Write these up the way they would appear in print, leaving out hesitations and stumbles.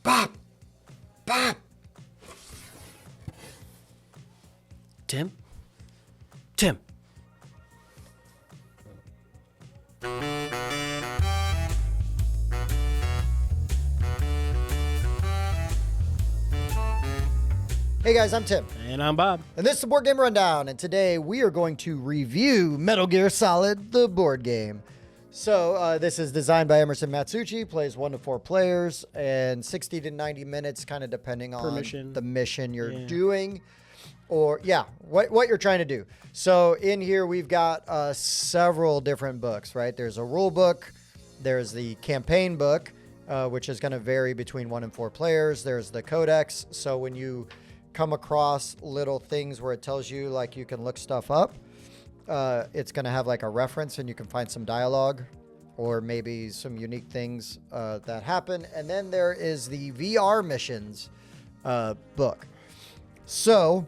Bob! Bob! Tim? Tim. Hey guys, I'm Tim. And I'm Bob. And this is the Board Game Rundown. And today we are going to review Metal Gear Solid, the board game. So this is designed by Emerson Matsuuchi, plays 1 to 4 players, and 60 to 90 minutes, kind of depending on the mission you're doing. Or, what you're trying to do. So in here we've got several different books, right? There's a rule book. There's the campaign book, which is going to vary between 1 and 4 players. There's the codex. So when you come across little things where it tells you, like, you can look stuff up, it's going to have like a reference and you can find some dialogue or maybe some unique things that happen. And then there is the VR missions book. So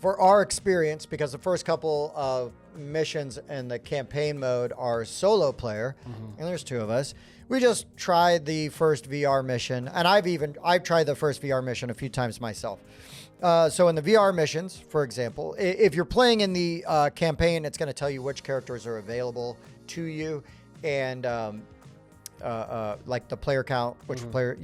for our experience, because the first couple of missions in the campaign mode are solo player, and there's 2 of us, we just tried the first VR mission, and I've tried the first VR mission a few times myself. So in the VR missions, for example, if you're playing in the campaign, it's going to tell you which characters are available to you, and like the player count, which player,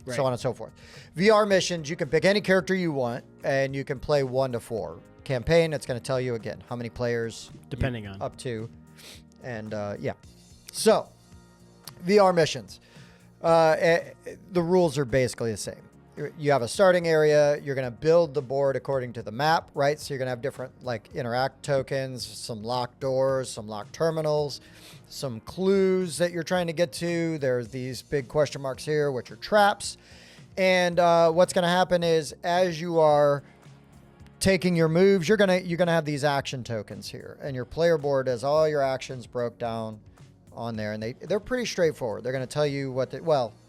so on and so forth. VR missions, you can pick any character you want, and you can play 1 to 4. Campaign, it's going to tell you again how many players, depending on up to, and so VR missions, the rules are basically the same. You have a starting area. You're going to build the board according to the map, right? So you're going to have different like interact tokens, some locked doors, some locked terminals, some clues that you're trying to get to. There's these big question marks here, which are traps. And what's going to happen is, as you are taking your moves, you're gonna have these action tokens here, and your player board has all your actions broke down on there, and they're pretty straightforward. They're going to tell you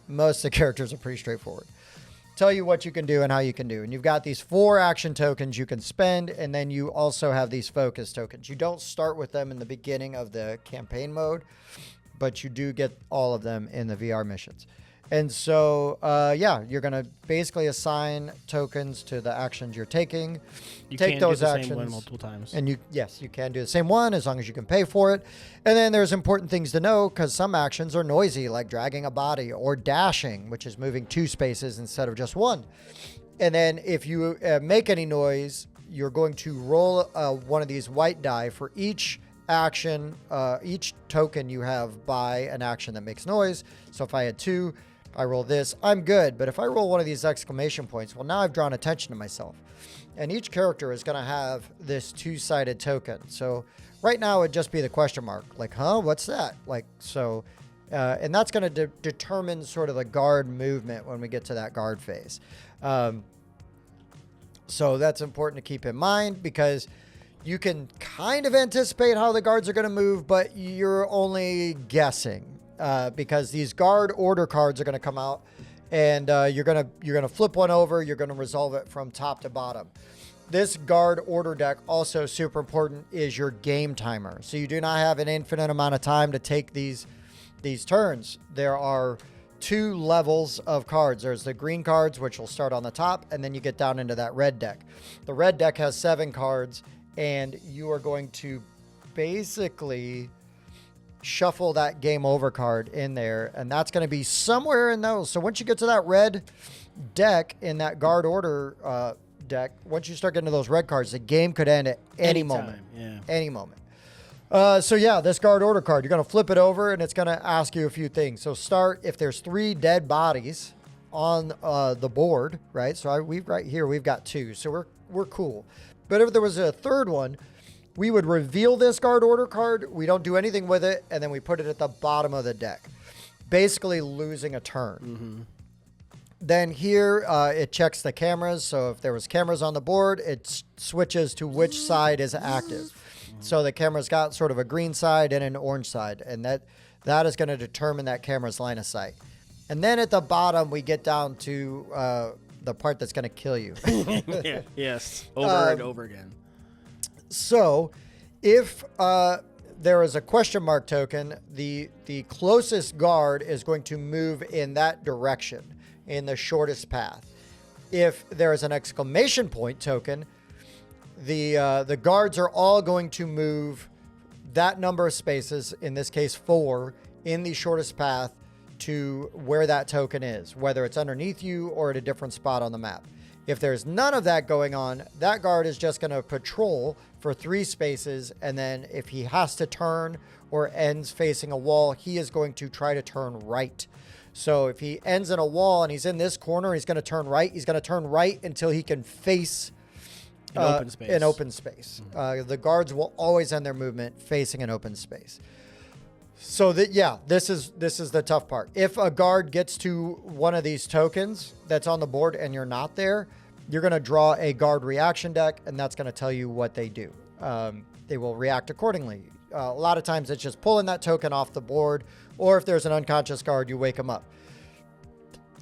most of the characters are pretty straightforward. Tell you what you can do and how you can do. And you've got these 4 action tokens you can spend, and then you also have these focus tokens. You don't start with them in the beginning of the campaign mode, but you do get all of them in the VR missions. And so, you're going to basically assign tokens to the actions you're taking. You take can those do the actions same one multiple times. And you can do the same one as long as you can pay for it. And then there's important things to know, because some actions are noisy, like dragging a body, or dashing, which is moving 2 spaces instead of just 1. And then if you make any noise, you're going to roll one of these white die for each action, each token you have by an action that makes noise. So if I had 2, I roll this, I'm good. But if I roll one of these exclamation points, well, now I've drawn attention to myself. And each character is going to have this 2-sided token. So right now it'd just be the question mark. Like, what's that? Like, so, and that's going to determine sort of the guard movement when we get to that guard phase. So that's important to keep in mind, because you can kind of anticipate how the guards are going to move, but you're only guessing. Because these guard order cards are going to come out, and you're gonna flip one over. You're going to resolve it from top to bottom. This guard order deck, also super important, is your game timer. So you do not have an infinite amount of time to take these turns. There are 2 levels of cards. There's the green cards, which will start on the top, and then you get down into that red deck. The red deck has 7 cards, and you are going to basically shuffle that game over card in there, and that's going to be somewhere in those. So once you get to that red deck in that guard order deck, once you start getting to those red cards, the game could end at any moment. Any moment. This guard order card, you're going to flip it over, and it's going to ask you a few things. So start, if there's 3 dead bodies on the board, right? So we've got 2, so we're cool. But if there was a third one, we would reveal this guard order card. We don't do anything with it, and then we put it at the bottom of the deck, basically losing a turn. Then here, it checks the cameras. So if there was cameras on the board, it switches to which side is active. So the camera's got sort of a green side and an orange side, and that is going to determine that camera's line of sight. And then at the bottom, we get down to the part that's going to kill you. Yes, over and over again. So if there is a question mark token, the closest guard is going to move in that direction, in the shortest path. If there is an exclamation point token, the guards are all going to move that number of spaces, in this case 4, in the shortest path to where that token is, whether it's underneath you or at a different spot on the map. If there's none of that going on, that guard is just going to patrol for 3 spaces, and then if he has to turn or ends facing a wall, he is going to try to turn right. So if he ends in a wall and he's in this corner, he's going to turn right. He's going to turn right until he can face an open space. The guards will always end their movement facing an open space. So this is the tough part. If a guard gets to one of these tokens that's on the board and you're not there, you're going to draw a guard reaction deck, and that's going to tell you what they do. They will react accordingly. A lot of times it's just pulling that token off the board, or if there's an unconscious guard, you wake them up.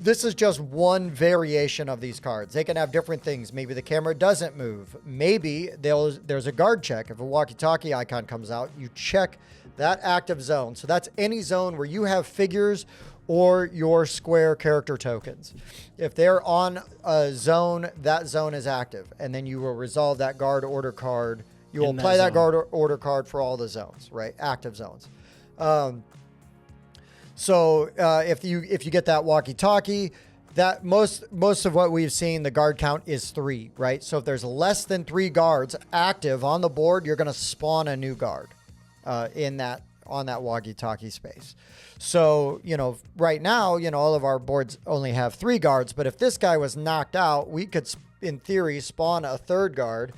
This is just one variation of these cards. They can have different things. Maybe the camera doesn't move. Maybe there's a guard check. If a walkie-talkie icon comes out, you check that active zone. So that's any zone where you have figures or your square character tokens. If they're on a zone, that zone is active. And then you will resolve that guard order card. You will play that guard order card for all the zones, right? Active zones. So if you get that walkie-talkie, that most of what we've seen, the guard count is 3, right? So if there's less than 3 guards active on the board, you're going to spawn a new guard on that walkie-talkie space. So, right now, all of our boards only have 3 guards, but if this guy was knocked out, we could, in theory, spawn a 3rd guard,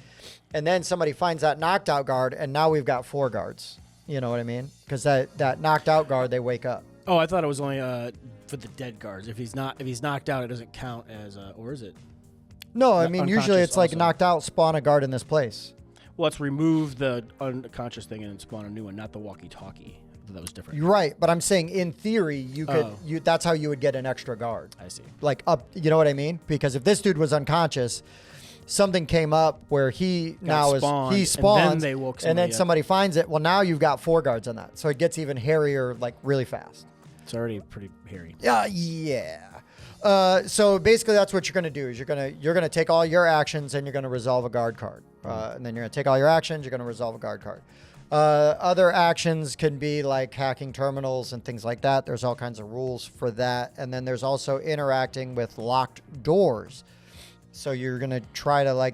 and then somebody finds that knocked out guard, and now we've got 4 guards. You know what I mean? Because that knocked out guard, they wake up. Oh, I thought it was only for the dead guards. If he's knocked out, it doesn't count as, or is it? No, I mean, usually it's like knocked out, spawn a guard in this place. Well, let's remove the unconscious thing and spawn a new one, not the walkie-talkie. That was different. You're right, but I'm saying in theory, you could. That's how you would get an extra guard. I see. Like up, you know what I mean? Because if this dude was unconscious, something came up where he spawns, and then they woke and then somebody finds it. Well, now you've got 4 guards on that, so it gets even hairier, like really fast. It's already pretty hairy. Yeah. So basically, that's what you're going to do. Is you're gonna take all your actions and you're going to resolve a guard card, and then you're going to take all your actions. You're going to resolve a guard card. Other actions can be like hacking terminals and things like that. There's all kinds of rules for that. And then there's also interacting with locked doors. So you're going to try to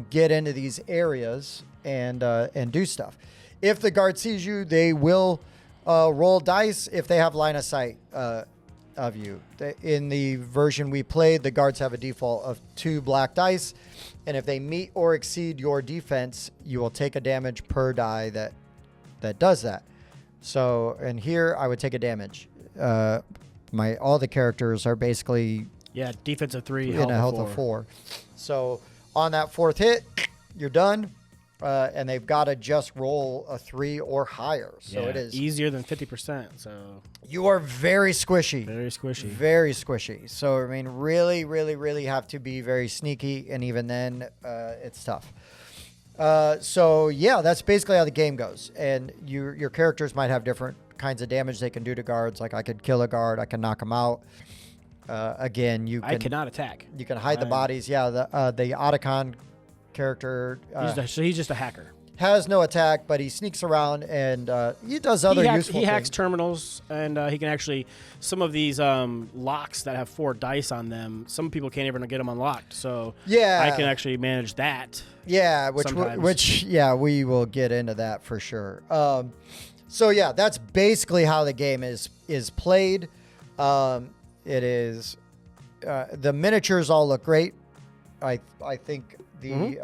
get into these areas and do stuff. If the guard sees you, they will roll dice if they have line of sight of you. In the version we played, the guards have a default of 2 black dice. And if they meet or exceed your defense, you will take a damage per die that does that. So, and here I would take a damage. All the characters are basically defense of 3, in a health of 4. So on that 4th hit, you're done. And they've got to just roll a 3 or higher. So it is easier than 50%. So you are very squishy. Very squishy. Very squishy. So, I mean, really, really, really have to be very sneaky. And even then, it's tough. So, that's basically how the game goes. And your characters might have different kinds of damage they can do to guards. Like I could kill a guard. I can knock them out. Again, I cannot attack. You can hide the bodies. Yeah, the Otacon character. He's just a hacker. Has no attack, but he sneaks around and he does other useful things. He hacks terminals, and he can actually, some of these locks that have 4 dice on them, some people can't even get them unlocked. So I can actually manage that. Yeah, which we will get into that for sure. That's basically how the game is played. It is the miniatures all look great. I think the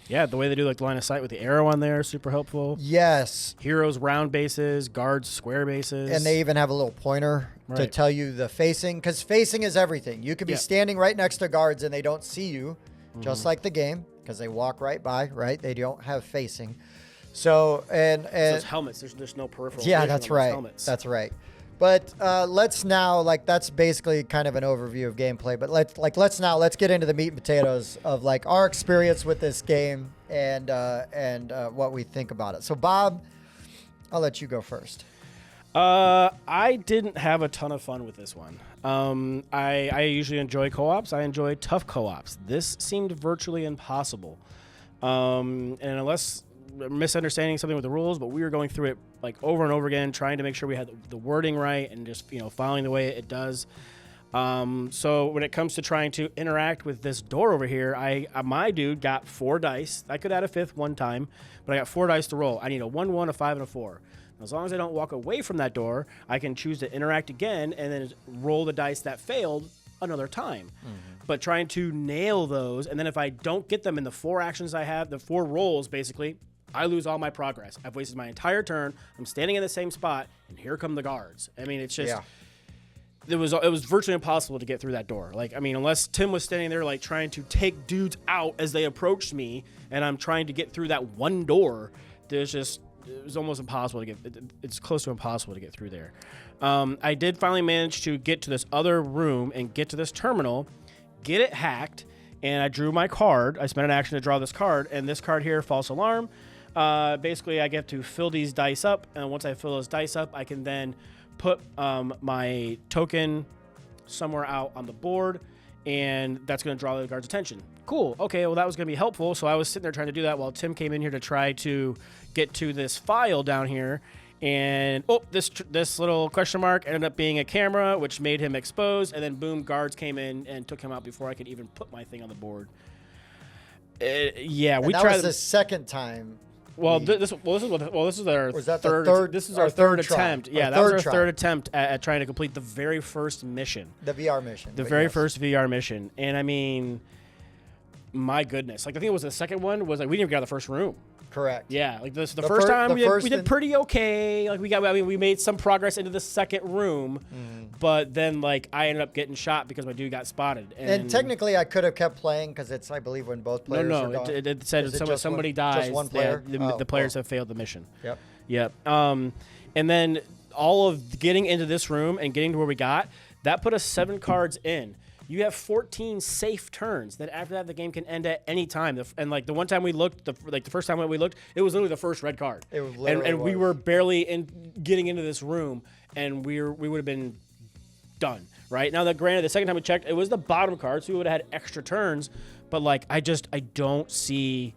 the way they do line of sight with the arrow on there, super helpful. Yes. Heroes round bases, guards square bases. And they even have a little pointer to tell you the facing, because facing is everything. You could be standing right next to guards and they don't see you, just like the game, because they walk right by, right? They don't have facing. So, and those helmets, there's no peripheral. Yeah, that's right. That's right. But let's now, that's basically kind of an overview of gameplay. But let's get into the meat and potatoes of our experience with this game and what we think about it. So Bob, I'll let you go first. I didn't have a ton of fun with this one. I usually enjoy co-ops. I enjoy tough co-ops. This seemed virtually impossible. And unless misunderstanding something with the rules, but we were going through it like over and over again, trying to make sure we had the wording right and just, following the way it does. So when it comes to trying to interact with this door over here, my dude got 4 dice. I could add a 5th one time, but I got 4 dice to roll. I need a 1, 1, a 5, and a 4. As long as I don't walk away from that door, I can choose to interact again and then roll the dice that failed another time. Mm-hmm. But trying to nail those, and then if I don't get them in the 4 actions I have, the 4 rolls basically, I lose all my progress. I've wasted my entire turn. I'm standing in the same spot, and here come the guards. I mean, it's just... Yeah. It was virtually impossible to get through that door. Like, I mean, unless Tim was standing there, like, trying to take dudes out as they approached me, and I'm trying to get through that one door, it was almost impossible to get. It's close to impossible to get through there. I did finally manage to get to this other room and get to this terminal, get it hacked, and I drew my card. I spent an action to draw this card, and this card here, false alarm. Basically, I get to fill these dice up, and once I fill those dice up, I can then put my token somewhere out on the board, and that's going to draw the guard's attention. Cool. Okay, well, that was going to be helpful, so I was sitting there trying to do that while Tim came in here to try to get to this file down here, and this little question mark ended up being a camera, which made him exposed, and then boom, guards came in and took him out before I could even put my thing on the board. Yeah, we tried. That was the second time. This is our third. This is our third attempt. Yeah, that was our third attempt at trying to complete the very first mission. The VR mission. The very first VR mission, and I mean, my goodness, like I think it was the second one was like we didn't even get out of the first room. Correct. Yeah, like the first time we did pretty okay. Like we made some progress into the second room, but then like I ended up getting shot because my dude got spotted. And technically, I could have kept playing because it's I believe when both players. No, it said somebody dies. Just one player. The players have failed the mission. Yep. And then all of getting into this room and getting to where we got, that put us 7 cards in. You have 14 safe turns. Then after that, the game can end at any time. And like the one time we looked, the first time we looked, it was literally the first red card. It was literally we were barely getting into this room, and we would have been done. Right now, granted, the second time we checked, it was the bottom card, so we would have had extra turns. But like, I don't see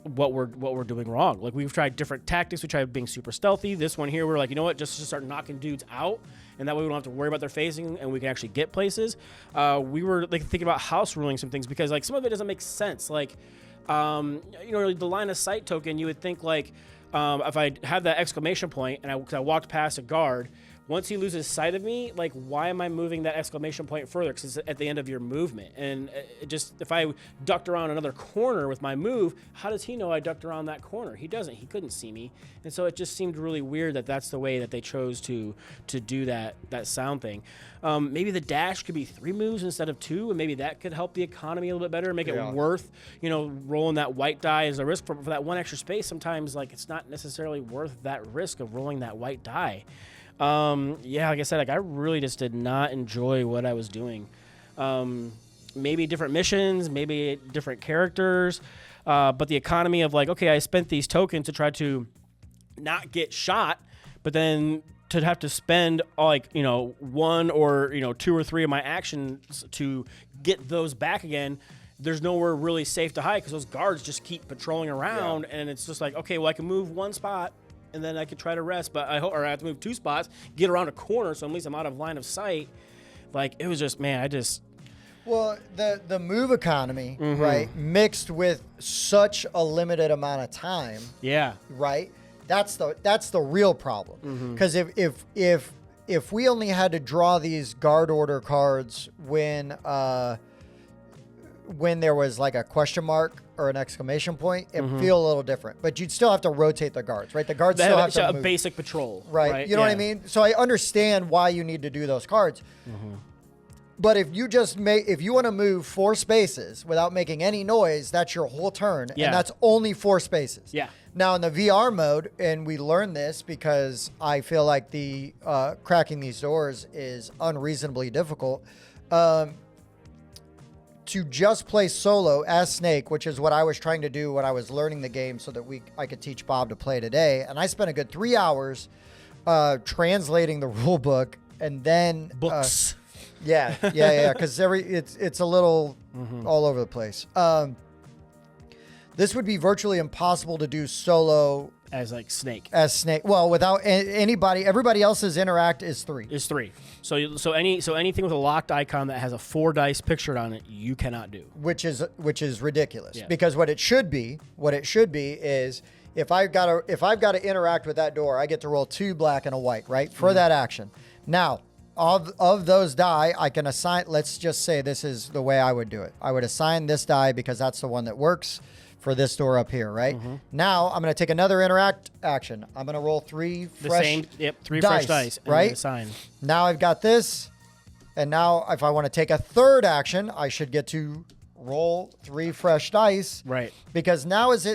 what we're doing wrong. Like we've tried different tactics. We tried being super stealthy. This one here, we're like, you know what? Just to start knocking dudes out. And that way we don't have to worry about their facing, and we can actually get places. We were like thinking about house ruling some things because like some of it doesn't make sense. Like, the line of sight token, you would think like if I had that exclamation point and I walked past a guard, once he loses sight of me, like why am I moving that exclamation point further? Because it's at the end of your movement. And if I ducked around another corner with my move, how does he know I ducked around that corner? He doesn't. He couldn't see me. And so it just seemed really weird that that's the way that they chose to do that sound thing. Maybe the dash could be 3 moves instead of 2, and maybe that could help the economy a little bit better and make it worth, rolling that white die as a risk for that one extra space. Sometimes like it's not necessarily worth that risk of rolling that white die. Like I said, like I really just did not enjoy what I was doing. Maybe different missions, maybe different characters, but the economy of like, okay, I spent these tokens to try to not get shot, but then to have to spend like, 1 or 2 or 3 of my actions to get those back again. There's nowhere really safe to hide because those guards just keep patrolling around, and it's just like, okay, well I can move 1 spot. And then I could try to rest, but I have to move 2 spots, get around a corner, so at least I'm out of line of sight. Like it was just, man, Well, the move economy, right, mixed with such a limited amount of time. Yeah. Right. That's the real problem. Because if we only had to draw these guard order cards when there was like a question mark or an exclamation point, it'd feel a little different. But you'd still have to rotate the guards, right? The guards still have to move. A basic patrol. Right. You know what I mean? So I understand why you need to do those cards. But if you want to move 4 spaces without making any noise, that's your whole turn. Yeah. And that's only 4 spaces. Yeah. Now in the VR mode, and we learned this because I feel like the cracking these doors is unreasonably difficult. to just play solo as Snake, which is what I was trying to do when I was learning the game so that I could teach Bob to play today. And I spent a good 3 hours translating the rule book and then Books. Because it's a little all over the place. This would be virtually impossible to do solo as like Snake. Well, without anybody, everybody else's interact is 3. Is 3. So anything with a locked icon that has a 4 dice pictured on it, you cannot do. Which is ridiculous because what it should be is if I've got to interact with that door, I get to roll 2 black and a white, right, for that action. Now, of those die, I can assign. Let's just say this is the way I would do it. I would assign this die because that's the one that works for this door up here, right? Now I'm going to take another interact action. I'm going to roll 3 fresh 3 fresh dice, right? And assign. Now I've got this, and now if I want to take a third action, I should get to roll 3 fresh dice, right? Because now it's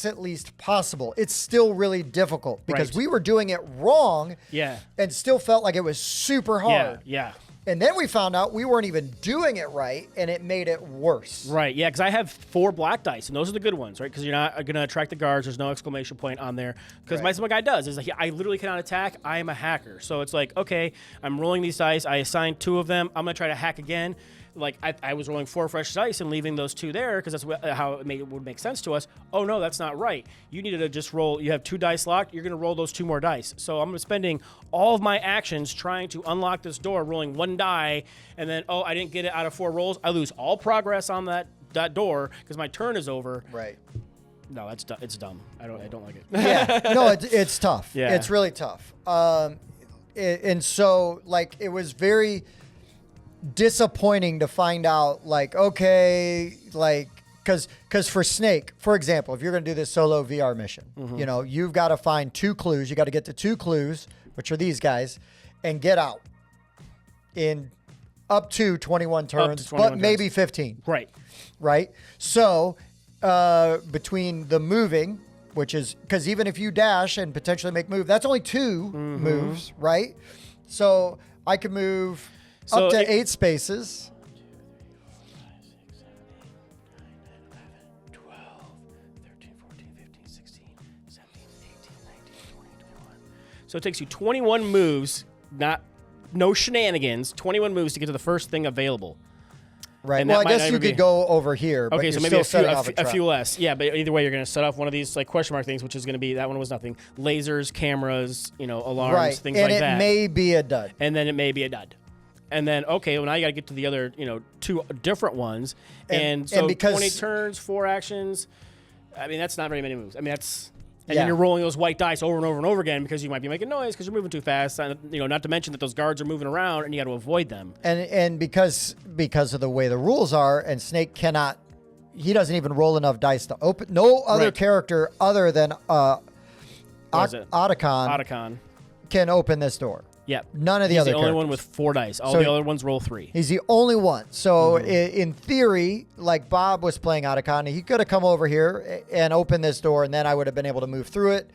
at least possible. It's still really difficult because Right. we were doing it wrong, Yeah. and still felt like it was super hard. Yeah. And then we found out we weren't even doing it right, and it made it worse. Right, yeah, because I have 4 black dice, and those are the good ones, right? Because you're not going to attract the guards. There's no exclamation point on there. Because my guy does is like, I literally cannot attack. I am a hacker. So it's like, okay, I'm rolling these dice. I assigned 2 of them. I'm going to try to hack again. Like I was rolling 4 fresh dice and leaving those 2 there because that's how it would make sense to us. Oh no, that's not right. You needed to just roll. You have 2 dice locked. You're going to roll those 2 more dice. So I'm spending all of my actions trying to unlock this door, rolling 1 die, and then I didn't get it out of 4 rolls. I lose all progress on that door because my turn is over. Right. No, it's dumb. I don't like it. Yeah. No, it's tough. Yeah. It's really tough. And so like it was very disappointing to find out, like, okay, like, because for Snake, for example, if you're going to do this solo VR mission, you know, you've got to find 2 clues. You got to get to 2 clues, which are these guys, and get out in up to 21 turns, but maybe 15. Right. So between the moving, which is because even if you dash and potentially make move, that's only 2 moves, right? So I could move up to 8 spaces. 12, 13, 14, 15, 16, 17, 18, 19, 20, 21. So it takes you 21 moves, no shenanigans, 21 moves to get to the first thing available. Right. Well, I guess you could go over here. Okay, but so you're maybe still setting off a few less. Yeah, but either way, you're going to set off one of these like question mark things, which is going to be that one was nothing. Lasers, cameras, alarms, things like that. And it may be a dud. And then it may be a dud. And then, okay, well, now you got to get to the other, 2 different ones. And so because 20 turns, 4 actions. I mean, that's not very many moves. I mean, and Yeah. then you're rolling those white dice over and over and over again because you might be making noise because you're moving too fast. And, not to mention that those guards are moving around and you got to avoid them. And because of the way the rules are, and Snake he doesn't even roll enough dice to open. No other character other than Otacon can open this door. Yeah. None of the He's other the only characters. one with 4 dice. All the other ones roll 3. He's the only one. So in theory, like Bob was playing Otacon, he could have come over here and opened this door, and then I would have been able to move through it.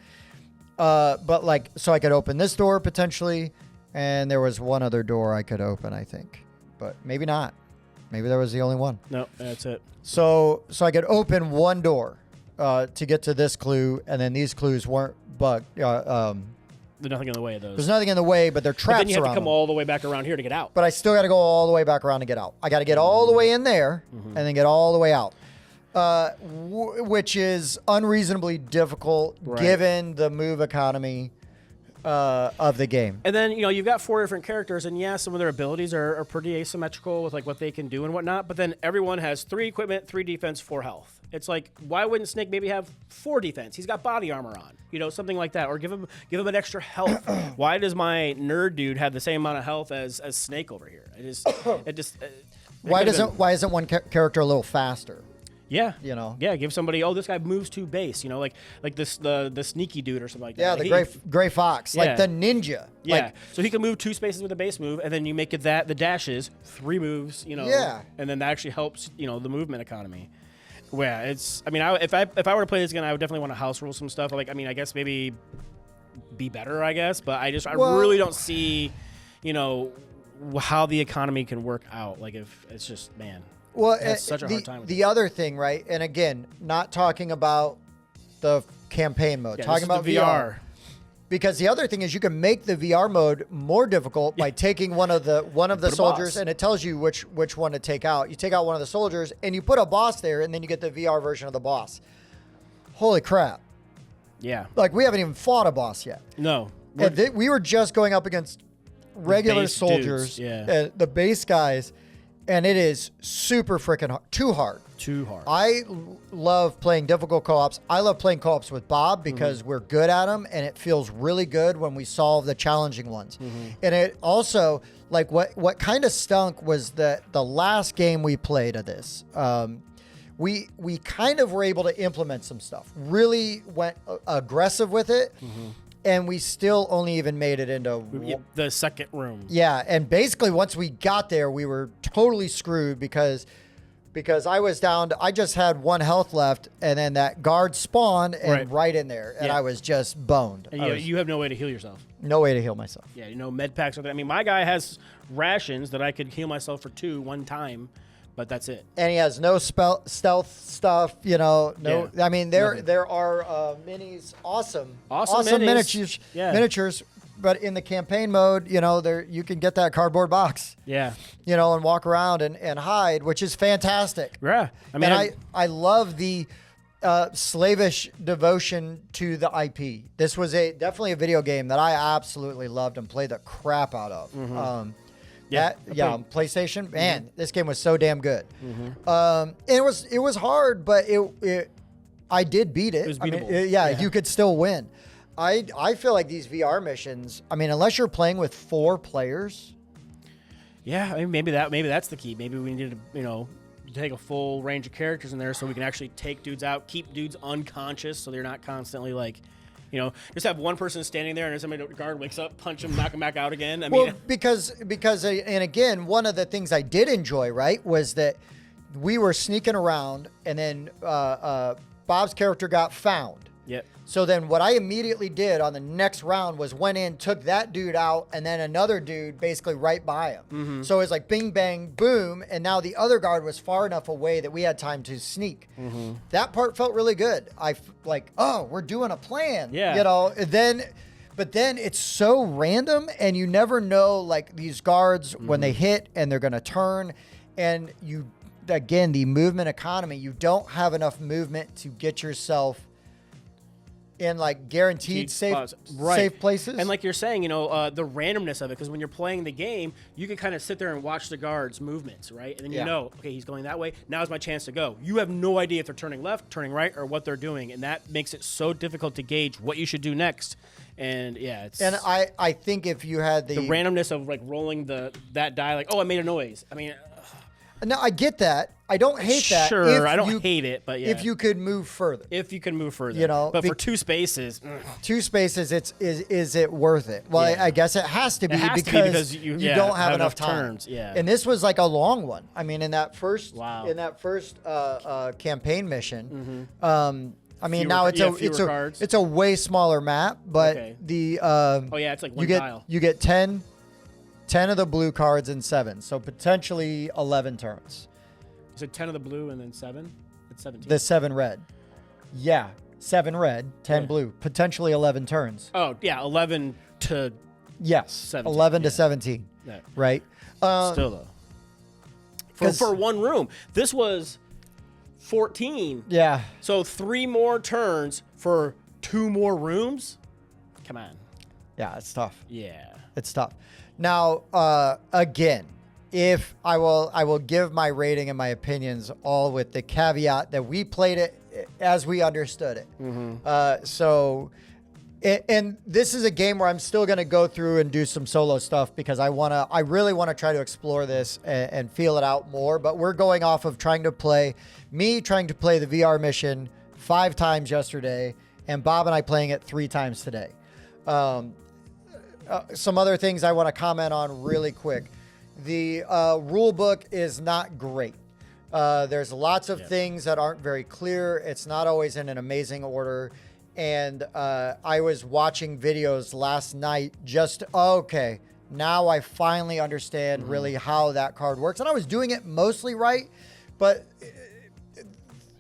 But so I could open this door potentially, and there was one other door I could open, I think. But maybe not. Maybe there was the only one. No, that's it. So I could open one door to get to this clue, and then these clues weren't bugged. There's nothing in the way of those. There's nothing in the way, but they're traps around. But then you have to come them. all the way back around here to get out. But I still got to go all the way back around to get out. I got to get all the way in there and then get all the way out, which is unreasonably difficult given the move economy of the game. And then, you've got 4 different characters, and some of their abilities are pretty asymmetrical with like what they can do and whatnot. But then everyone has 3 equipment, 3 defense, 4 health. It's like, why wouldn't Snake maybe have 4 defense? He's got body armor on, something like that, or give him an extra health. Why does my nerd dude have the same amount of health as Snake over here? Why isn't one character a little faster? Yeah. Yeah, give somebody, this guy moves to base, like this the sneaky dude or something like that. Yeah, the gray fox, like the ninja. Yeah. So he can move 2 spaces with a base move, and then you make it the dashes, 3 moves, Yeah. And then that actually helps, the movement economy. Yeah, if I were to play this again, I would definitely want to house rule some stuff. Like, I guess maybe be better, I guess, but I really don't see, how the economy can work out. Like, if it's just, man. Well, I had such a hard time with the other thing, right? And again, not talking about the campaign mode, Yeah, talking this is about the VR. Because the other thing is you can make the VR mode more difficult by taking one of the Put a soldiers, boss. and it tells you which one to take out. You take out one of the soldiers, and you put a boss there, and then you get the VR version of the boss. Holy crap! Yeah. Like, we haven't even fought a boss yet. No. And we were just going up against regular base soldiers, dudes, yeah. the base guys, and it is super freaking hard. Too hard. Too hard. I love playing difficult co-ops. I love playing co-ops with Bob because we're good at them, and it feels really good when we solve the challenging ones. And it also, like, what kind of stunk was that the last game we played of this, we kind of were able to implement some stuff. Really went aggressive with it, and we still only even made it into the second room. yeah. And basically, once we got there, we were totally screwed because I was down to, I just had 1 health left, and then that guard spawned and right in there, and I was just boned. And you have no way to heal yourself. No way to heal myself. Yeah, med packs. I mean, my guy has rations that I could heal myself for 2 one time, but that's it. And he has no stealth stuff, no. Yeah. I mean, there are minis, awesome minis. miniatures. But in the campaign mode, there you can get that cardboard box. Yeah. And walk around and hide, which is fantastic. Yeah. I mean, and I love the slavish devotion to the IP. This was definitely a video game that I absolutely loved and played the crap out of. On PlayStation, man, this game was so damn good. It was hard, but I did beat it. It was beatable. You could still win. I feel like these VR missions, I mean, unless you're playing with 4 players. Yeah, I mean, maybe that's the key. Maybe we need to, take a full range of characters in there so we can actually take dudes out, keep dudes unconscious so they're not constantly like, just have one person standing there and if somebody guard wakes up, punch him, knock him back out again. I mean, because and again, one of the things I did enjoy, right, was that we were sneaking around and then Bob's character got found. Yep. So then what I immediately did on the next round was went in, took that dude out, and then another dude basically right by him. So it was like bing, bang, boom, and now the other guard was far enough away that we had time to sneak. That part felt really good. We're doing a plan. Yeah. But then it's so random, and you never know, like, these guards, when they hit and they're going to turn, and again, the movement economy, you don't have enough movement to get yourself in like guaranteed safe places. And like you're saying, the randomness of it, because when you're playing the game, you can kind of sit there and watch the guards' movements, right? And then okay, he's going that way. Now's my chance to go. You have no idea if they're turning left, turning right, or what they're doing, and that makes it so difficult to gauge what you should do next. And it's I think if you had the randomness of like rolling that die, like, oh, I made a noise. I mean, no, I get that. I don't hate that. Sure, I don't hate it, but yeah. If you could move further. But for 2 spaces. 2 spaces, is it worth it? Well, I guess it has to be, because you don't have enough time. Turns. Yeah. And this was like a long one. I mean, in that first campaign mission, I mean, now it's a way smaller map, but it's like one tile. You get 10 of the blue cards and 7, so potentially 11 turns. You said 10 of the blue and then 7? It's 17. The 7 red. Yeah, 7 red, 10 blue, potentially 11 turns. Oh, yeah, 11 to 17. 11 to 17, right? Still, though. For one room. This was 14. Yeah. So 3 more turns for 2 more rooms? Come on. Yeah, it's tough. Yeah. It's tough. Now, again, if I will give my rating and my opinions all with the caveat that we played it as we understood it. And this is a game where I'm still going to go through and do some solo stuff because I really want to try to explore this and feel it out more. But we're going off of trying to play the VR mission 5 times yesterday, and Bob and I playing it 3 times today. Some other things I want to comment on really quick. The rule book is not great. There's lots of things that aren't very clear. It's not always in an amazing order. And I was watching videos last night now I finally understand really how that card works. And I was doing it mostly right, but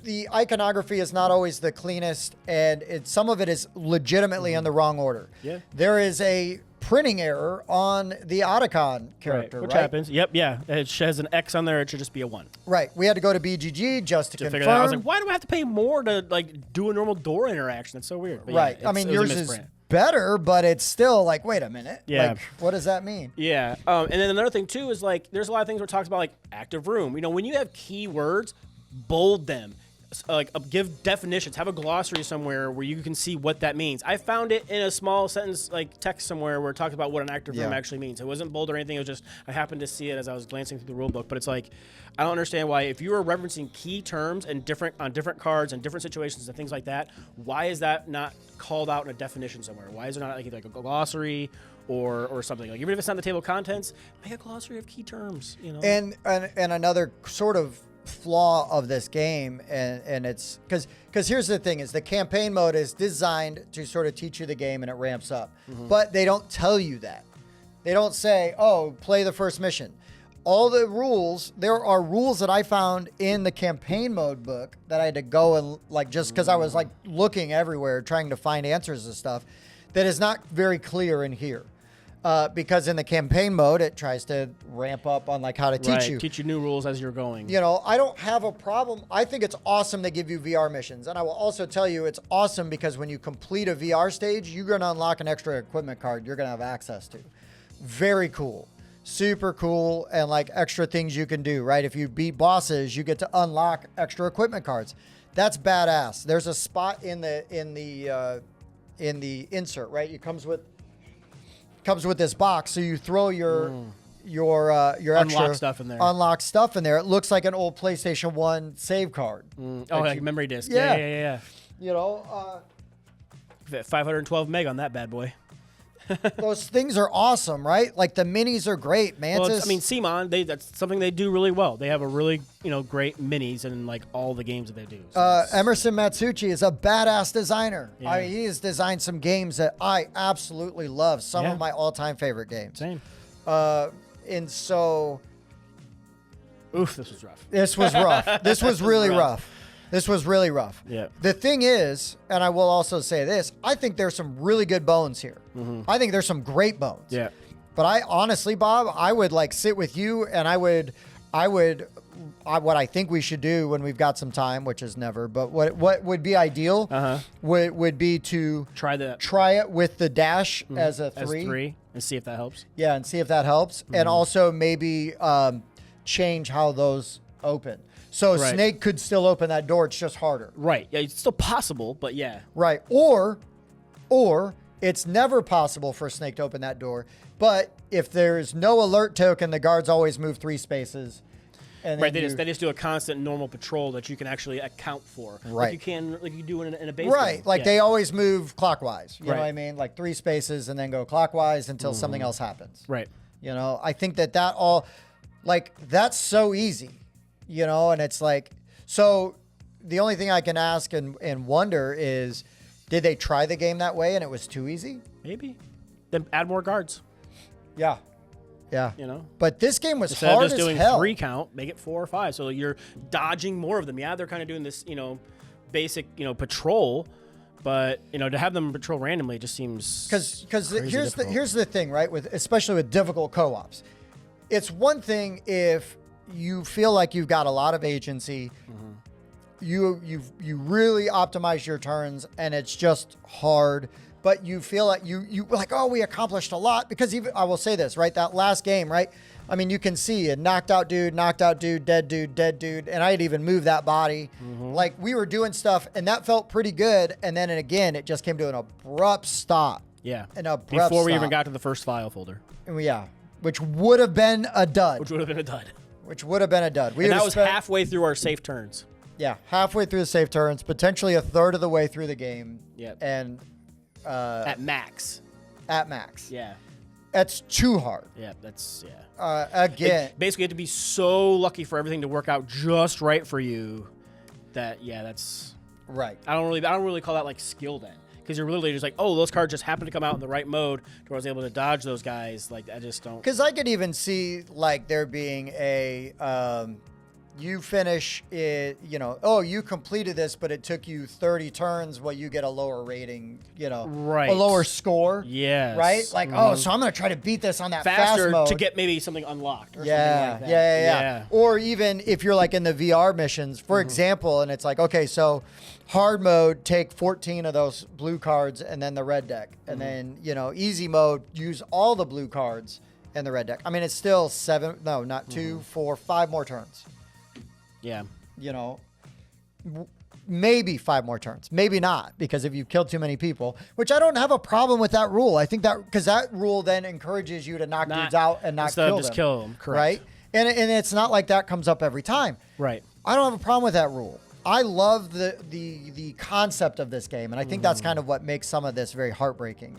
the iconography is not always the cleanest, and some of it is legitimately in the wrong order. Yeah. There is a printing error on the Otacon character, Which right? happens. Yep, yeah. It has an X on there. It should just be a 1. Right. We had to go to BGG just to confirm. Figure that out. I was like, why do I have to pay more to like do a normal door interaction? That's so weird. But Right. Yeah, I mean, it was yours a is misprint. better, but it's still like, wait a minute. Yeah. Like, what does that mean? Yeah. And then another thing too is like, there's a lot of things where it talks about like active room. You know, when you have keywords, bold them. Give definitions, have a glossary somewhere where you can see what that means. I found it in a small sentence, like text somewhere, where it talked about what an active room actually means. It wasn't bold or anything. It was just I happened to see it as I was glancing through the rule book. But it's like I don't understand why, if you are referencing key terms and on different cards and different situations and things like that, why is that not called out in a definition somewhere? Why is there not like a glossary or something? Like even if it's not the table of contents, make a glossary of key terms. You know. And another sort of flaw of this game, and it's because here's the thing: is the campaign mode is designed to sort of teach you the game and it ramps up, but they don't tell you that. They don't say, "Oh, play the first mission." All the rules, there are rules that I found in the campaign mode book that I had to go and like just because I was like looking everywhere trying to find answers and stuff that is not very clear in here. Because in the campaign mode, it tries to ramp up on like how to teach you. Teach you new rules as you're going. You know, I don't have a problem. I think it's awesome they give you VR missions. And I will also tell you it's awesome because when you complete a VR stage, you're going to unlock an extra equipment card you're going to have access to. Very cool. Super cool. And like extra things you can do, right? If you beat bosses, you get to unlock extra equipment cards. That's badass. There's a spot in the insert, right? It comes with this box, so you throw your extra unlock stuff in there. Unlock stuff in there. It looks like an old PlayStation 1 save card. Oh, like memory disc. Yeah. Yeah. You know, 512 meg on that bad boy. those things are awesome, right? Like the minis are great, Mantis. Well, I mean, CMON, that's something they do really well. They have a really, great minis in like all the games that they do. So Emerson Matsuuchi is a badass designer. Yeah. I mean, he has designed some games that I absolutely love. Some of my all-time favorite games. Same. And so, oof, this was rough. this was rough. This was really rough. This was really rough. Yeah. The thing is, and I will also say this, I think there's some really good bones here. I think there's some great bones. Yeah. But I honestly, Bob, I would like sit with you and what I think we should do when we've got some time, which is never, but what would be ideal would be to try it with the dash as a 3. As 3 and see if that helps. Yeah, and see if that helps. And also maybe change how those open. So Snake could still open that door. It's just harder. Right. Yeah, it's still possible, but yeah. Right. Or it's never possible for Snake to open that door. But if there's no alert token, the guards always move 3 spaces. And right. They just do a constant normal patrol that you can actually account for. Right. Like you do in a base Right. game. Like they always move clockwise. You know Right. what I mean? Like 3 spaces and then go clockwise until something else happens. Right. You know, I think that all, like, that's so easy. You know, and it's like, so the only thing I can ask and wonder is, did they try the game that way and it was too easy? Maybe. Then add more guards. Yeah. Yeah. You know? But this game was Instead hard of just as doing hell. 3 count, make it 4 or 5. So you're dodging more of them. Yeah, they're kind of doing this, basic, patrol. But, to have them patrol randomly just seems Because here's the thing, right? Especially with difficult co-ops. It's one thing if you feel like you've got a lot of agency, you really optimize your turns, and it's just hard. But you feel like you like, oh, we accomplished a lot, because even I will say this, right? That last game, right? I mean, you can see a knocked out dude, dead dude, and I had even moved that body. Like we were doing stuff, and that felt pretty good. And then again, it just came to an abrupt stop. Yeah. Before we even got to the first file folder. Yeah, which would have been a dud. Which would have been a dud. And that was halfway through our safe turns. Yeah, halfway through the safe turns, potentially a third of the way through the game. Yeah. And at max. Yeah. That's too hard. Yeah, that's Again, basically, you have to be so lucky for everything to work out just right for you. That's right. I don't really call that like skill then, because you're literally just like, oh, those cards just happen to come out in the right mode, where I was able to dodge those guys. Like I just don't. Because I could even see like there being a you finish it, oh, you completed this, but it took you 30 turns. Well, you get a lower rating, Right. a lower score. Yes. Right? Like, oh, so I'm going to try to beat this on that faster fast mode. to get maybe something unlocked or Yeah, something like that. yeah. Or even if you're like in the VR missions, for example, and it's like, okay, so hard mode, take 14 of those blue cards and then the red deck. And then, easy mode, use all the blue cards and the red deck. I mean, it's still 2, 4, 5 more turns. Yeah. Maybe 5 more turns, maybe not, because if you've killed too many people, which I don't have a problem with that rule. I think that because that rule then encourages you to knock dudes out and not kill them. Just kill them, correct? Right, and it's not like that comes up every time. Right. I don't have a problem with that rule. I love the concept of this game, and I think that's kind of what makes some of this very heartbreaking.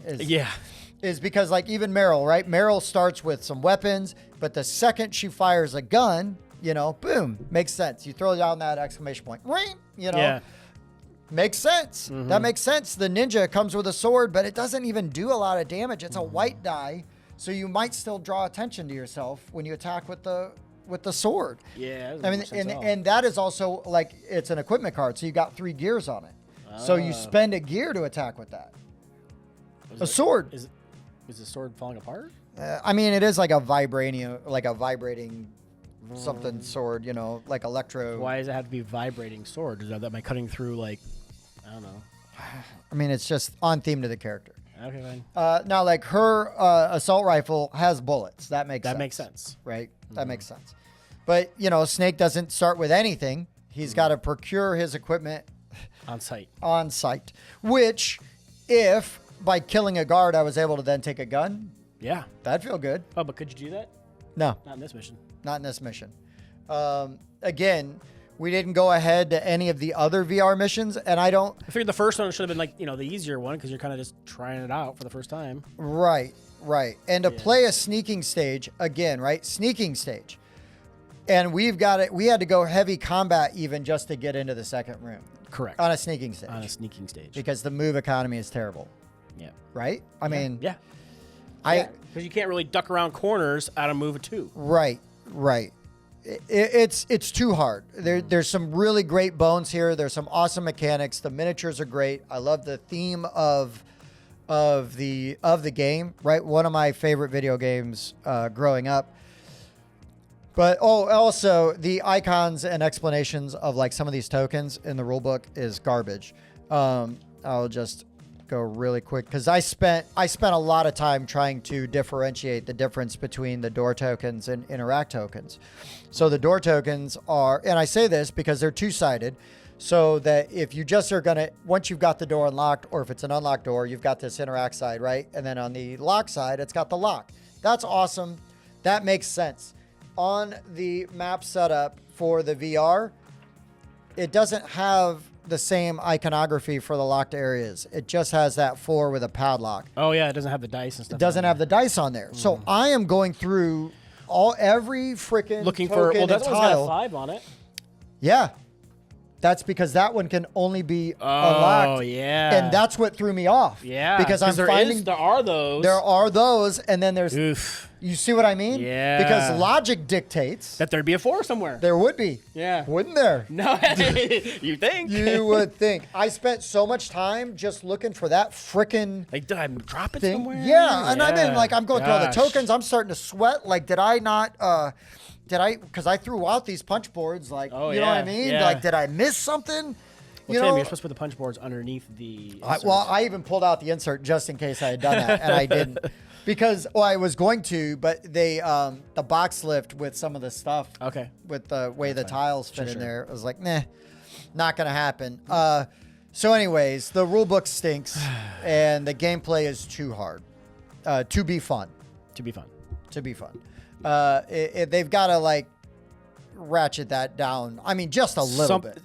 Is because like even Meryl, right? Meryl starts with some weapons, but the second she fires a gun, boom, makes sense. You throw down that exclamation point, right? Makes sense. That makes sense. The ninja comes with a sword, but it doesn't even do a lot of damage. It's a white die, so you might still draw attention to yourself when you attack with the sword. Yeah. I mean, and that is also like it's an equipment card, so you got 3 gears on it. So you spend a gear to attack with that. Sword. Is the sword falling apart? I mean, it is like a vibrating something sword, like electro. Why does it have to be vibrating sword? Is that am I cutting through like, I don't know. I mean, it's just on theme to the character. Okay, fine. Now, like her assault rifle has bullets. That makes sense. Right? That makes sense. But, Snake doesn't start with anything. He's got to procure his equipment on site. Which, if by killing a guard I was able to then take a gun, yeah, that'd feel good. Oh, but could you do that? No. Not in this mission. Not in this mission. Again, we didn't go ahead to any of the other VR missions, and I figured the first one should have been like, the easier one because you're kind of just trying it out for the first time. Right. And to play a sneaking stage, again, right? Sneaking stage. And we had to go heavy combat even just to get into the second room. Correct. On a sneaking stage. Because the move economy is terrible. Yeah. Right? I mean... Yeah. Because you can't really duck around corners out of move 2. Right. It's too hard. There's some really great bones here. There's some awesome mechanics. The miniatures are great. I love the theme of the game. Right, one of my favorite video games growing up. But also the icons and explanations of like some of these tokens in the rulebook is garbage. I'll just go really quick because I spent a lot of time trying to differentiate the difference between the door tokens and interact tokens. So the door tokens are, and I say this because they're two-sided, so that if you just are gonna, once you've got the door unlocked, or if it's an unlocked door, you've got this interact side, right? And then on the lock side, it's got the lock. That's awesome. That makes sense. On the map setup for the VR, it doesn't have the same iconography for the locked areas. It just has that floor with a padlock. Oh yeah, it doesn't have the dice and stuff. It doesn't have the dice on there. So I am going through every freaking looking for. Well, that one's got a 5 on it. Yeah, that's because that one can only be unlocked. Oh yeah, and that's what threw me off. Yeah, because I'm finding there are those, and then there's. Oof. You see what I mean? Yeah. Because logic dictates that there'd be a 4 somewhere. There would be. Yeah. Wouldn't there? No, you think? You would think. I spent so much time just looking for that frickin' like, did I drop it thing. somewhere? Yeah, and I've been like, I'm going through all the tokens. I'm starting to sweat. Like, did I not? Because I threw out these punch boards. Like, you know what I mean? Yeah. Like, did I miss something? Well, Tim, you're supposed to put the punch boards underneath the insert. I even pulled out the insert just in case I had done that, and I didn't. Because I was going to, but they the box lift with some of the stuff. Okay. With the way the tiles fit in there, I was like, nah, not gonna happen. So, anyways, the rule book stinks, and the gameplay is too hard. To be fun. To be fun. They've got to like ratchet that down. I mean, just a little bit.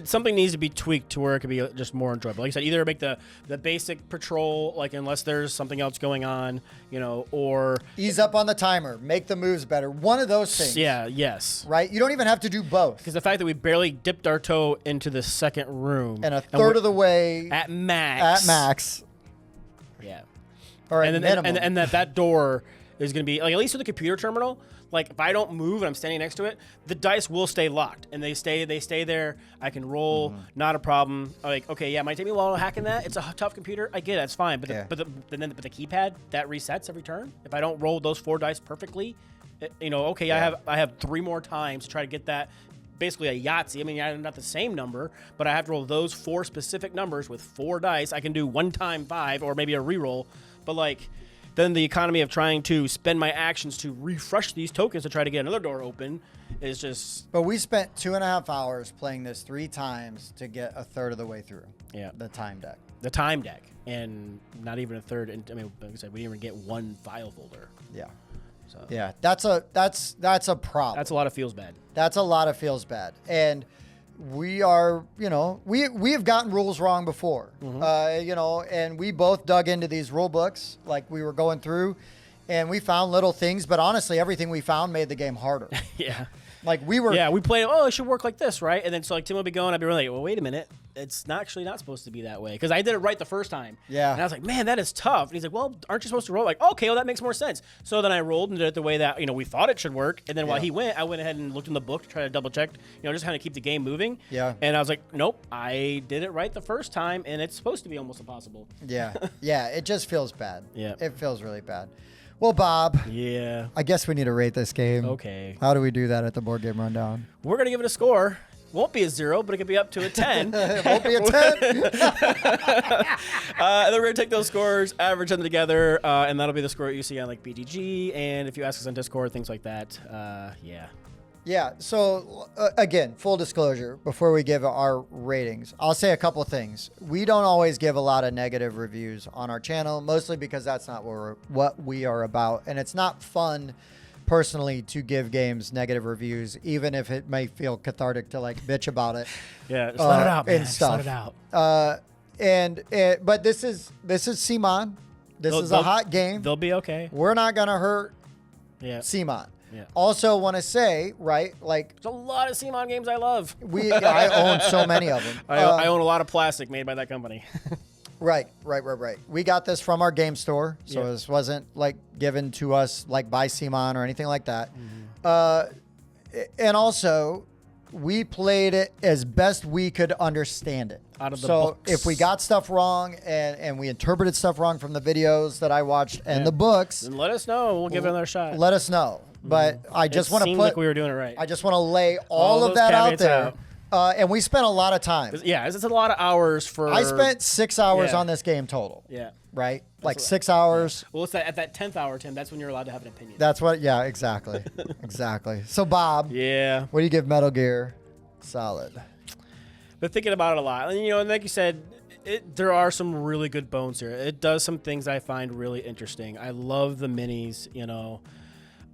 Something needs to be tweaked to where it could be just more enjoyable. Like you said, either make the basic patrol, like unless there's something else going on, or ease up on the timer, make the moves better. One of those things. Yeah. Yes. Right. You don't even have to do both. Because the fact that we barely dipped our toe into the second room and a third of the way at max. Yeah. Or and then, and that door is going to be like, at least with the computer terminal, Like if I don't move and I'm standing next to it, the dice will stay locked and they stay there. I can roll, not a problem. Like, okay, yeah, it might take me a while hacking that. It's a tough computer. I get it, that's fine. But the keypad that resets every turn. If I don't roll those 4 dice perfectly, I have 3 more times to try to get that. Basically a Yahtzee. I mean, not the same number, but I have to roll those 4 specific numbers with 4 dice. I can do 1 time 5 or maybe a reroll, but like then the economy of trying to spend my actions to refresh these tokens to try to get another door open is just. But we spent 2.5 hours playing this 3 times to get a third of the way through. Yeah. The time deck. The time deck, and not even a third. And I mean, like I said, we didn't even get 1 file folder. Yeah. So. Yeah, that's a problem. That's a lot of feels bad. That's a lot of feels bad. And we are, we have gotten rules wrong before, and we both dug into these rule books like we were going through, and we found little things, but honestly, everything we found made the game harder. Yeah. Like we were. Yeah, we played, it should work like this, right? And then so like Tim would be going, I'd be like, well, wait a minute. It's actually not supposed to be that way. Because I did it right the first time. Yeah. And I was like, man, that is tough. And he's like, well, aren't you supposed to roll? Like, okay, well, that makes more sense. So then I rolled and did it the way that, we thought it should work. And then while he went, I went ahead and looked in the book to try to double check, just kind of keep the game moving. Yeah. And I was like, nope, I did it right the first time. And it's supposed to be almost impossible. Yeah. Yeah. It just feels bad. Yeah. It feels really bad. Well, Bob. Yeah. I guess we need to rate this game. Okay. How do we do that at the Board Game Rundown? We're going to give it a score. Won't be a 0, but it could be up to a 10. It won't be a 10. And then we're going to take those scores, average them together, and that'll be the score that you see on like BGG. And if you ask us on Discord, things like that, yeah. Yeah. So again, full disclosure, before we give our ratings, I'll say a couple things. We don't always give a lot of negative reviews on our channel, mostly because that's not what we are about. And it's not fun personally to give games negative reviews, even if it may feel cathartic to like bitch about it. Yeah, just let it out, man. And stuff. Just let it out. But this is Simon. This is a hot game. They'll be okay. We're not gonna hurt Simon. Yeah. Also, want to say, right? Like, there's a lot of CMON games I love. I own so many of them. I own a lot of plastic made by that company. Right. We got this from our game store, so this wasn't like given to us like by CMON or anything like that. And also, we played it as best we could understand it. Out of the so books. If we got stuff wrong and we interpreted stuff wrong from the videos that I watched and the books, then let us know. We'll give it another shot. Let us know. But I just want to put like we were doing it right. I just want to lay all of that out there. And we spent a lot of time. Yeah, it's a lot of hours for. I spent 6 hours on this game total. Yeah. Right? Like 6 hours. Well, it's at that 10th hour, Tim, that's when you're allowed to have an opinion. That's what, exactly. Exactly. So, Bob. Yeah. What do you give Metal Gear Solid? Been thinking about it a lot. And, like you said, there are some really good bones here. It does some things I find really interesting. I love the minis,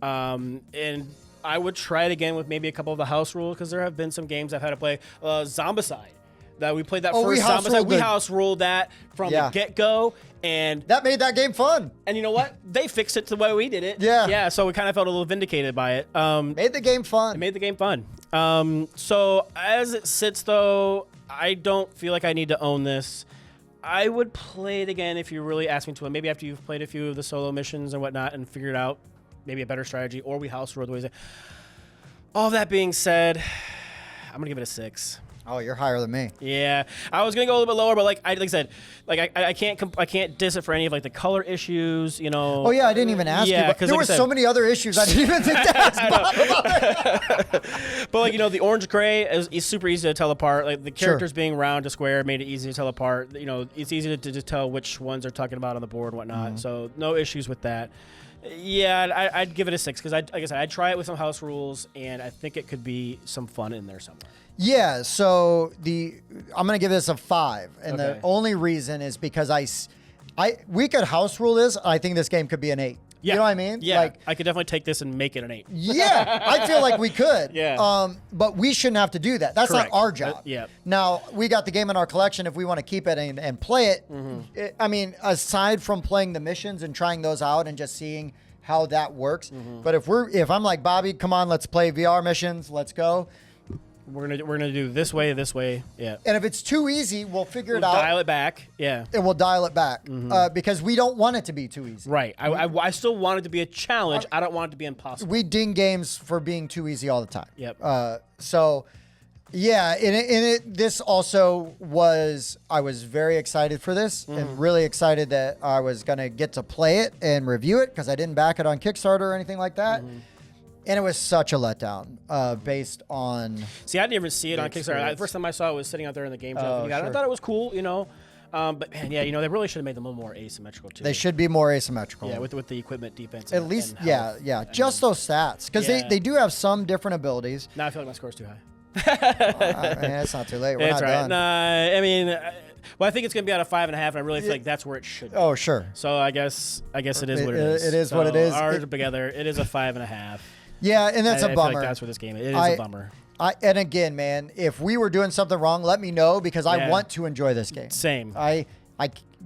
and I would try it again with maybe a couple of the house rules because there have been some games I've had to play. Zombicide. That we played that first Zombicide. We house ruled that from the get-go. And that made that game fun. And you know what? They fixed it the way we did it. Yeah. Yeah, so we kind of felt a little vindicated by it. Made the game fun. It made the game fun. So as it sits, though, I don't feel like I need to own this. I would play it again if you really asked me to. Maybe after you've played a few of the solo missions and whatnot and figured out maybe a better strategy, or we house ruled the way. All that being said, I'm going to give it a 6. Oh, you're higher than me. Yeah, I was gonna go a little bit lower, but like I said, like I can't diss it for any of like the color issues, Oh yeah, I didn't even ask you. But there were so many other issues I didn't even think to ask Bob about. But like the orange gray is super easy to tell apart. Like the characters being round to square made it easy to tell apart. It's easy to just tell which ones are talking about on the board and whatnot. So no issues with that. Yeah, I'd give it a 6 because like I said, I'd try it with some house rules, and I think it could be some fun in there somewhere. Yeah, so I'm gonna give this a 5, and the only reason is because we could house rule this. I think this game could be an 8. Yeah. You know what I mean? Yeah, like, I could definitely take this and make it an 8. Yeah, I feel like we could. Yeah. But we shouldn't have to do that. That's Correct. not our job. Yeah. Now, we got the game in our collection. If we want to keep it and play it, I mean, aside from playing the missions and trying those out and just seeing how that works. But if I'm like, Bobby, come on, let's play VR missions. Let's go. We're gonna do this way. Yeah. And if it's too easy, we'll figure We'll it out. dial it back. Yeah. And we'll dial it back because we don't want it to be too easy. Right. I still want it to be a challenge. I don't want it to be impossible. We ding games for being too easy all the time. Yep. So, yeah, this also was, I was very excited for this and really excited that I was going to get to play it and review it because I didn't back it on Kickstarter or anything like that. And it was such a letdown based on... See, I didn't even see it on Kickstarter. The first time I saw it was sitting out there in the game show. I thought it was cool, you know. But, man, yeah, you know, they really should have made them a little more asymmetrical, too. They should be more asymmetrical. Yeah, with the equipment, defense, at least, yeah. Just those stats. Because they do have some different abilities. Now I feel like my score's too high. Man, it's not too late. We're not done. Nah, I mean, well, I think it's going to be out of 5.5, and I really feel like that's where it should be. Oh, sure. So I guess it is what it is. It is what it is. Ours together, it is a 5.5. Yeah, and that's a bummer. I feel like that's where this game is. It is a bummer. And again, man, if we were doing something wrong, let me know because I want to enjoy this game. Same.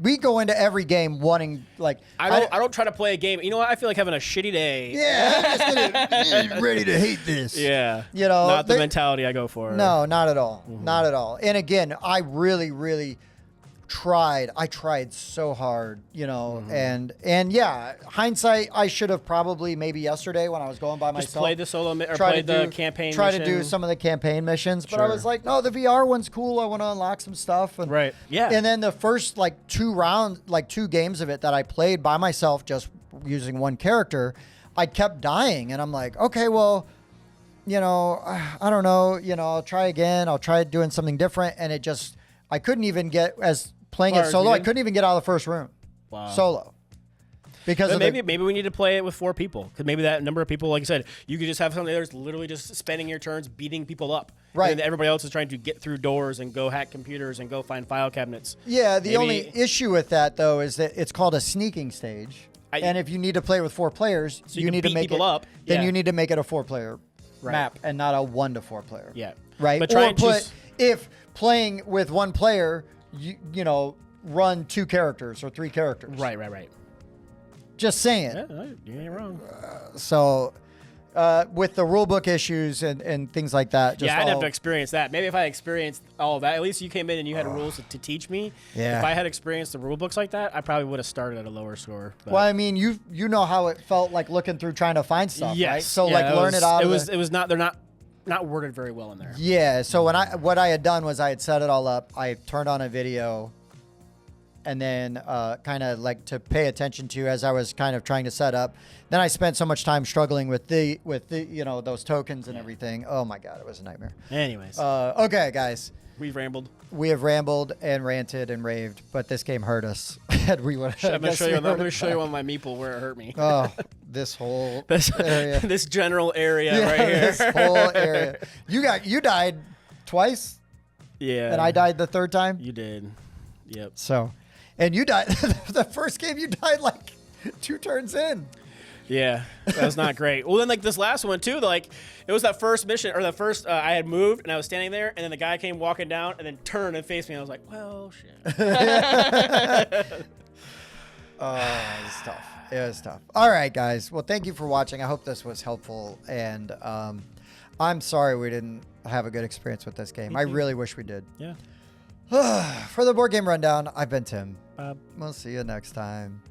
We go into every game wanting like I don't try to play a game. You know what? I feel like having a shitty day. Yeah, I'm just ready to hate this. Yeah. You know, not the mentality I go for. No, not at all. Not at all. And again, I really, really tried. I tried so hard, you know, and yeah, hindsight, I should have probably maybe yesterday when I was going by myself. Just played the solo or played the campaign Try mission. to do some of the campaign missions, but I was like, no, the VR one's cool. I want to unlock some stuff. And, right. Yeah. And then the first like 2 games of it that I played by myself, just using one character, I kept dying. And I'm like, okay, well, you know, I don't know, you know, I'll try again. I'll try doing something different. And it just, I couldn't even get playing it solo. I couldn't even get out of the first room. Wow. Solo. Because maybe we need to play it with 4 people. Because maybe that number of people, like you said, you could just have somebody that's literally just spending your turns beating people up. Right. And everybody else is trying to get through doors and go hack computers and go find file cabinets. Yeah, the only issue with that, though, is that it's called a sneaking stage. And if you need to play with 4 players, so you need to make people up. Then you need to make it a 4-player map and not a 1 to 4 player. Yeah. Right? But if playing with 1 player, you know, run 2 characters or 3 characters. Right. Just saying. Yeah, you ain't wrong. So, with the rulebook issues and things like that. I'd have to experience that. Maybe if I experienced all of that, at least you came in and you had rules to teach me. Yeah. If I had experienced the rulebooks like that, I probably would have started at a lower score. But. Well, I mean, you know how it felt like looking through trying to find stuff, right? So, learn it out. It was not. They're not worded very well in there. Yeah. So what I had done was I had set it all up. I turned on a video, and then kind of like to pay attention to as I was kind of trying to set up. Then I spent so much time struggling with the you know, those tokens and everything. Oh my God, it was a nightmare. Anyways. Okay, guys. We've rambled. We have rambled and ranted and raved, but this game hurt us. And we would. I'm going to show you one of my meeple where it hurt me. Oh, this whole area. This general area right here. This whole area. You died twice. Yeah. And I died the 3rd time. You did. Yep. So, and you died the first game. You died like 2 turns in. Yeah, that was not great. Well, then like this last one too, like it was that first mission or the first I had moved and I was standing there and then the guy came walking down and then turned and faced me. And I was like, well, shit. It was tough. It was tough. All right, guys. Well, thank you for watching. I hope this was helpful. And I'm sorry we didn't have a good experience with this game. I really wish we did. Yeah. For the Board Game Rundown, I've been Tim. Bob. We'll see you next time.